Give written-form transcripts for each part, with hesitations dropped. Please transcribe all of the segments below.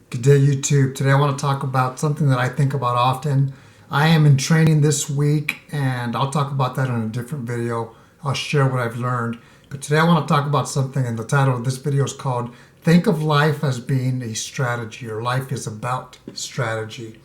Good day, YouTube. Today I want to talk about something that I think about often. I am in training this week, and I'll talk about that in a different video. I'll share what I've learned. But today I want to talk about something, and the title of this video is called Think of Life as Being a Strategy, or Life is About Strategy.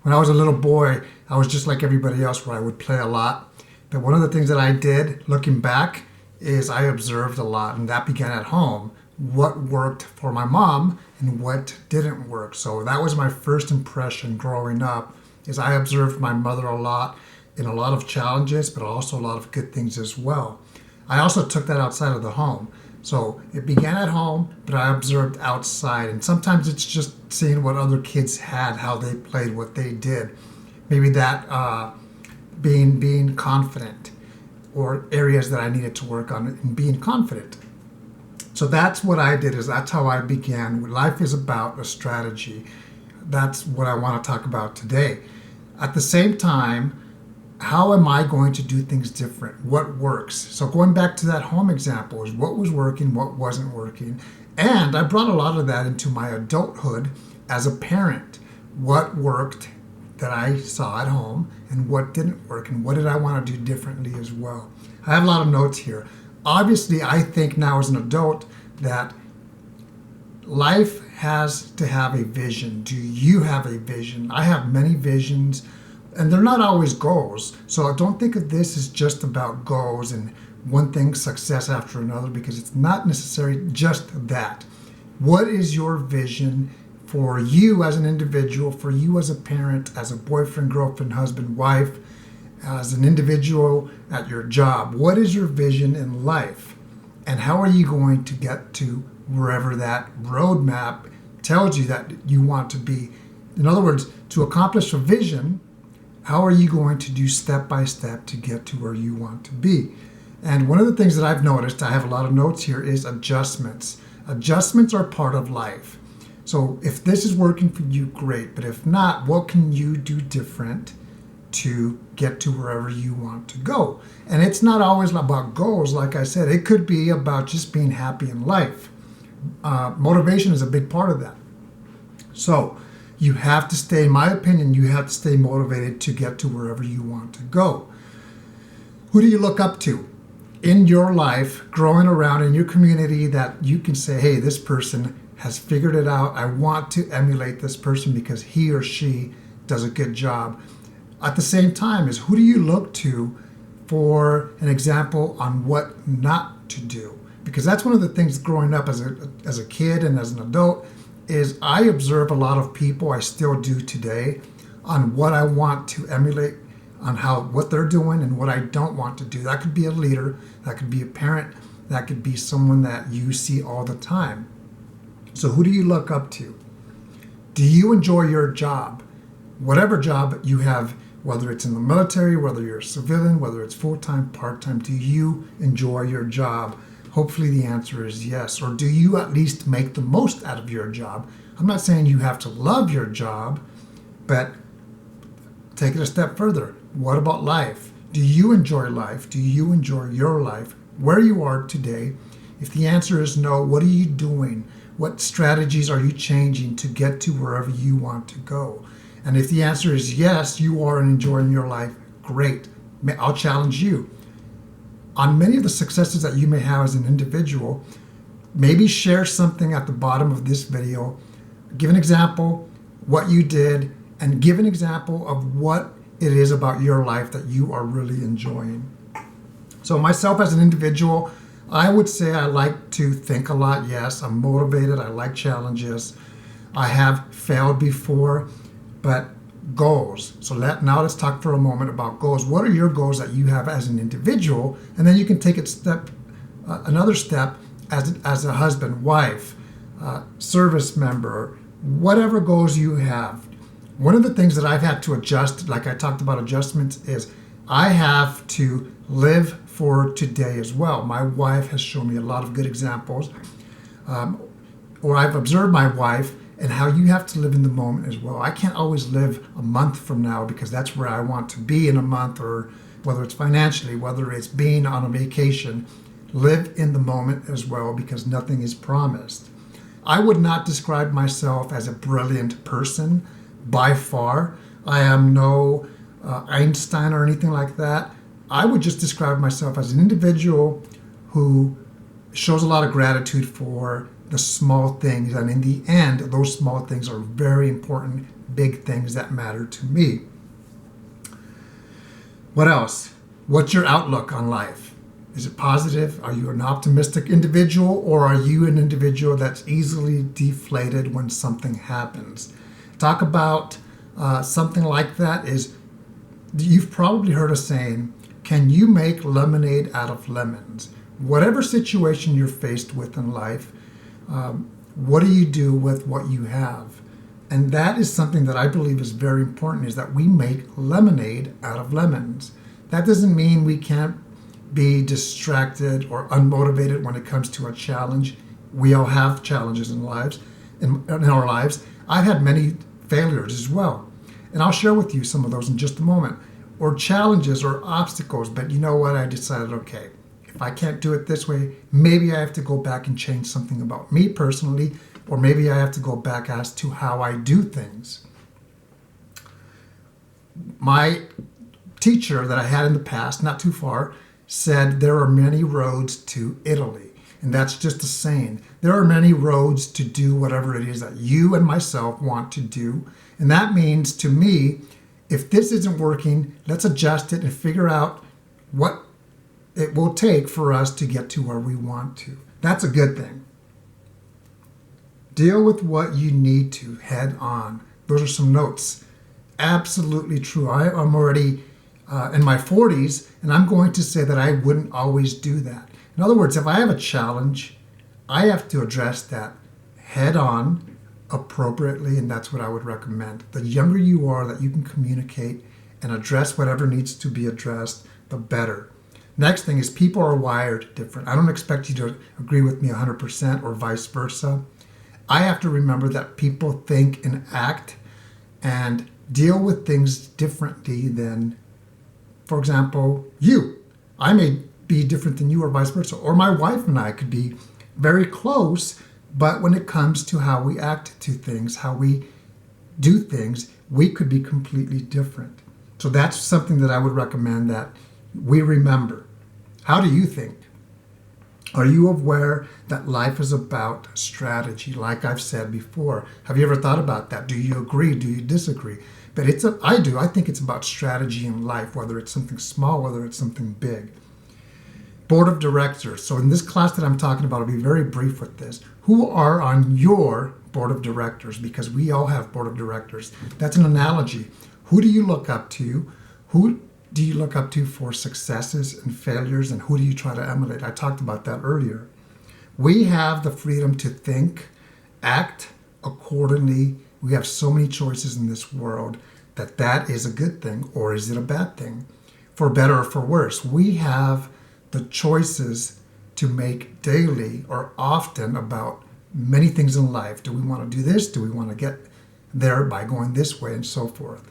When I was a little boy, I was just like everybody else where I would play a lot. But one of the things that I did, looking back, is I observed a lot, and that began at home. What worked for my mom and what didn't work. So that was my first impression growing up, is I observed my mother a lot in a lot of challenges, but also a lot of good things as well. I also took that outside of the home. So it began at home, but I observed outside. And sometimes it's just seeing what other kids had, how they played, what they did. Maybe that being confident, or areas that I needed to work on in being confident. So that's what I did, is that's how I began. Life is about a strategy. That's what I want to talk about today. At the same time, how am I going to do things different? What works? So going back to that home example, is what was working, what wasn't working. And I brought a lot of that into my adulthood as a parent. What worked that I saw at home and what didn't work, and what did I want to do differently as well. I have a lot of notes here. Obviously, I think now as an adult that life has to have a vision. Do you have a vision? I have many visions, and they're not always goals. So don't think of this as just about goals and one thing, success after another, because it's not necessarily just that. What is your vision for you as an individual, for you as a parent, as a boyfriend, girlfriend, husband, wife, as an individual at your job? What is your vision in life? And how are you going to get to wherever that roadmap tells you that you want to be? In other words, to accomplish a vision, how are you going to do step by step to get to where you want to be? And one of the things that I've noticed, I have a lot of notes here, is adjustments. Adjustments are part of life. So if this is working for you, great. But if not, what can you do different to get to wherever you want to go? And it's not always about goals. Like I said, it could be about just being happy in life. Motivation is a big part of that. So you have to stay, in my opinion, you have to stay motivated to get to wherever you want to go. Who do you look up to in your life, growing around in your community, that you can say, hey, this person has figured it out. I want to emulate this person because he or she does a good job. At the same time, is who do you look to for an example on what not to do? Because that's one of the things growing up as a kid and as an adult, is I observe a lot of people, I still do today, on what I want to emulate, on what they're doing and what I don't want to do. That could be a leader, that could be a parent, that could be someone that you see all the time. So who do you look up to? Do you enjoy your job? Whatever job you have, whether it's in the military, whether you're a civilian, whether it's full-time, part-time, do you enjoy your job? Hopefully the answer is yes. Or do you at least make the most out of your job? I'm not saying you have to love your job, but take it a step further. What about life? Do you enjoy life? Do you enjoy your life where you are today? If the answer is no, what are you doing? What strategies are you changing to get to wherever you want to go? And if the answer is yes, you are enjoying your life, great. I'll challenge you. On many of the successes that you may have as an individual, maybe share something at the bottom of this video. Give an example, what you did, and give an example of what it is about your life that you are really enjoying. So myself as an individual, I would say I like to think a lot. Yes, I'm motivated. I like challenges. I have failed before. But goals. So now let's talk for a moment about goals. What are your goals that you have as an individual? And then you can take it another step as a husband, wife, service member, whatever goals you have. One of the things that I've had to adjust, like I talked about adjustments, is I have to live for today as well. My wife has shown me a lot of good examples, or I've observed my wife and how you have to live in the moment as well. I can't always live a month from now because that's where I want to be in a month, or whether it's financially, whether it's being on a vacation. Live in the moment as well, because nothing is promised. I would not describe myself as a brilliant person by far. I am no Einstein or anything like that. I would just describe myself as an individual who shows a lot of gratitude for the small things. And in the end, those small things are very important, big things that matter to me. What else? What's your outlook on life? Is it positive? Are you an optimistic individual, or are you an individual that's easily deflated when something happens? Talk about something like that is, you've probably heard a saying, can you make lemonade out of lemons? Whatever situation you're faced with in life, what do you do with what you have? And that is something that I believe is very important, is that we make lemonade out of lemons. That doesn't mean we can't be distracted or unmotivated when it comes to a challenge. We all have challenges in our lives. I've had many failures as well. And I'll share with you some of those in just a moment. Or challenges or obstacles, but you know what? I decided, okay, if I can't do it this way, maybe I have to go back and change something about me personally, or maybe I have to go back as to how I do things. My teacher that I had in the past, not too far, said there are many roads to Italy. And that's just a saying. There are many roads to do whatever it is that you and myself want to do. And that means, to me, if this isn't working, let's adjust it and figure out what it will take for us to get to where we want to. That's a good thing. Deal with what you need to head on. Those are some notes. Absolutely true. I am already in my 40s, and I'm going to say that I wouldn't always do that. In other words, if I have a challenge, I have to address that head on, appropriately, and that's what I would recommend. The younger you are that you can communicate and address whatever needs to be addressed, the better. Next thing is, people are wired different. I don't expect you to agree with me 100% or vice versa. I have to remember that people think and act and deal with things differently than, for example, you. I may be different than you or vice versa. Or my wife and I could be very close, but when it comes to how we act to things, how we do things, we could be completely different. So that's something that I would recommend that we remember. How do you think? Are you aware that life is about strategy, like I've said before? Have you ever thought about that? Do you agree? Do you disagree? But I do. I think it's about strategy in life, whether it's something small, whether it's something big. Board of directors. So in this class that I'm talking about, I'll be very brief with this. Who are on your board of directors? Because we all have board of directors. That's an analogy. Who do you look up to? Who do you look up to for successes and failures, and who do you try to emulate? I talked about that earlier. We have the freedom to think, act accordingly. We have so many choices in this world that is a good thing, or is it a bad thing? For better or for worse, we have the choices to make daily or often about many things in life. Do we want to do this? Do we want to get there by going this way, and so forth?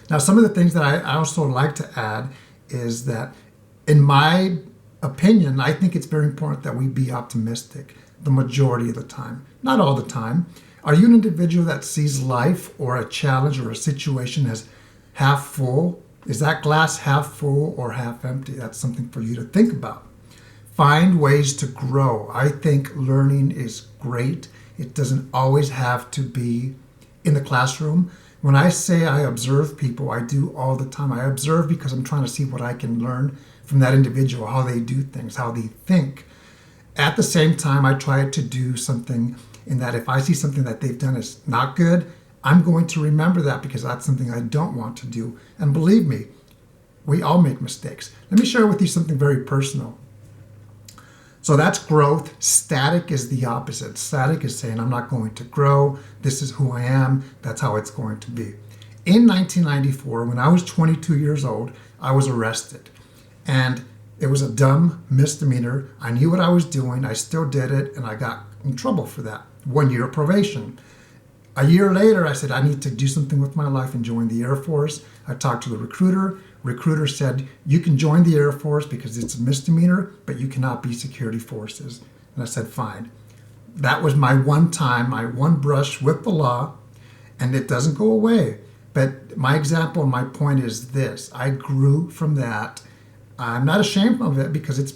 Now, some of the things that I also like to add is that, in my opinion, I think it's very important that we be optimistic the majority of the time. Not all the time. Are you an individual that sees life or a challenge or a situation as half full? Is that glass half full or half empty? That's something for you to think about. Find ways to grow. I think learning is great. It doesn't always have to be in the classroom. When I say I observe people, I do all the time. I observe because I'm trying to see what I can learn from that individual, how they do things, how they think. At the same time, I try to do something in that if I see something that they've done is not good, I'm going to remember that, because that's something I don't want to do. And believe me, we all make mistakes. Let me share with you something very personal. So that's growth. Static is the opposite. Static is saying, I'm not going to grow. This is who I am. That's how it's going to be. In 1994, when I was 22 years old, I was arrested. And it was a dumb misdemeanor. I knew what I was doing. I still did it, and I got in trouble for that. 1 year probation. A year later, I said, I need to do something with my life and join the Air Force. I talked to the recruiter. Recruiter said, you can join the Air Force because it's a misdemeanor, but you cannot be security forces. And I said, fine. That was my one time, my one brush with the law, and it doesn't go away. But my example, my point is this: I grew from that. I'm not ashamed of it because it's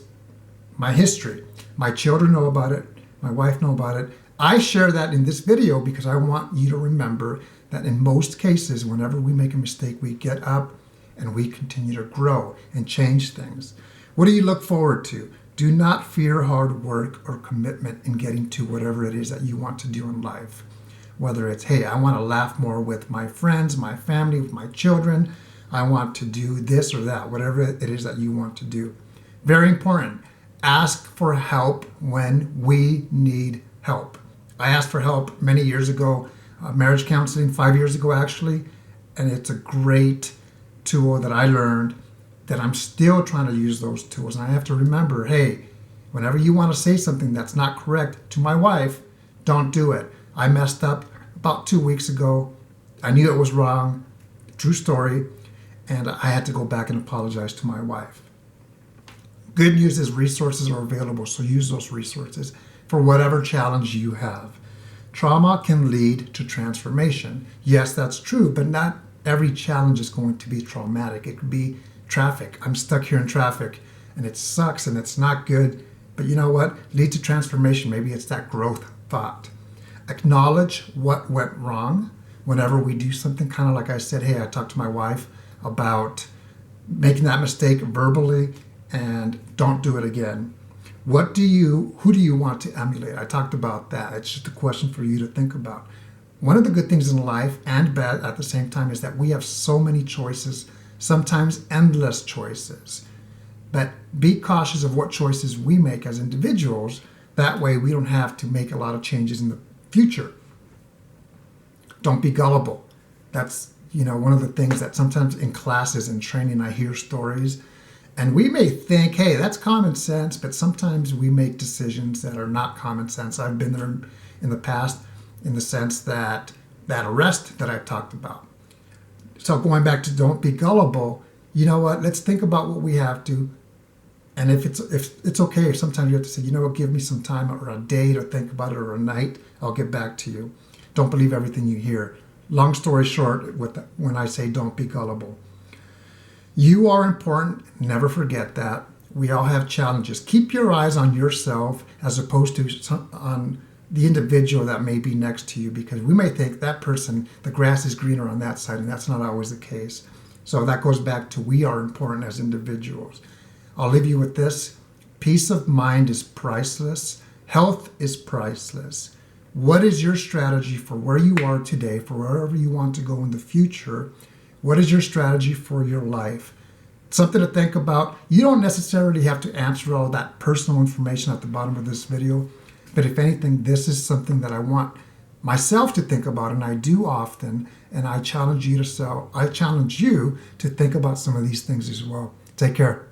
my history. My children know about it. My wife know about it. I share that in this video because I want you to remember that in most cases, whenever we make a mistake, we get up and we continue to grow and change things. What do you look forward to? Do not fear hard work or commitment in getting to whatever it is that you want to do in life. Whether it's, hey, I want to laugh more with my friends, my family, with my children. I want to do this or that, whatever it is that you want to do. Very important. Ask for help when we need help. I asked for help many years ago, marriage counseling, 5 years ago actually, and it's a great tool that I learned that I'm still trying to use those tools. And I have to remember, hey, whenever you want to say something that's not correct to my wife, don't do it. I messed up about 2 weeks ago. I knew it was wrong, true story, and I had to go back and apologize to my wife. Good news is resources are available, so use those resources for whatever challenge you have. Trauma can lead to transformation. Yes, that's true, but not every challenge is going to be traumatic. It could be traffic. I'm stuck here in traffic and it sucks and it's not good, but you know what? Lead to transformation. Maybe it's that growth thought. Acknowledge what went wrong whenever we do something, kind of like I said, hey, I talked to my wife about making that mistake verbally, and don't do it again. Who do you want to emulate? I talked about that. It's just a question for you to think about. One of the good things in life, and bad at the same time, is that we have so many choices, sometimes endless choices. But be cautious of what choices we make as individuals. That way we don't have to make a lot of changes in the future. Don't be gullible. That's, one of the things that sometimes in classes and training I hear stories, and we may think, hey, that's common sense, but sometimes we make decisions that are not common sense. I've been there in the past in the sense that arrest that I talked about. So going back to don't be gullible, you know what? Let's think about what we have to. And if it's okay, if sometimes you have to say, give me some time or a day to think about it or a night, I'll get back to you. Don't believe everything you hear. Long story short, when I say don't be gullible. You are important. Never forget that. We all have challenges. Keep your eyes on yourself as opposed to on the individual that may be next to you, because we may think that person, the grass is greener on that side, and that's not always the case. So that goes back to we are important as individuals. I'll leave you with this. Peace of mind is priceless. Health is priceless. What is your strategy for where you are today, for wherever you want to go in the future? What is your strategy for your life? Something to think about. You don't necessarily have to answer all that personal information at the bottom of this video, but if anything, this is something that I want myself to think about, and I do often, and I challenge you to think about some of these things as well. Take care.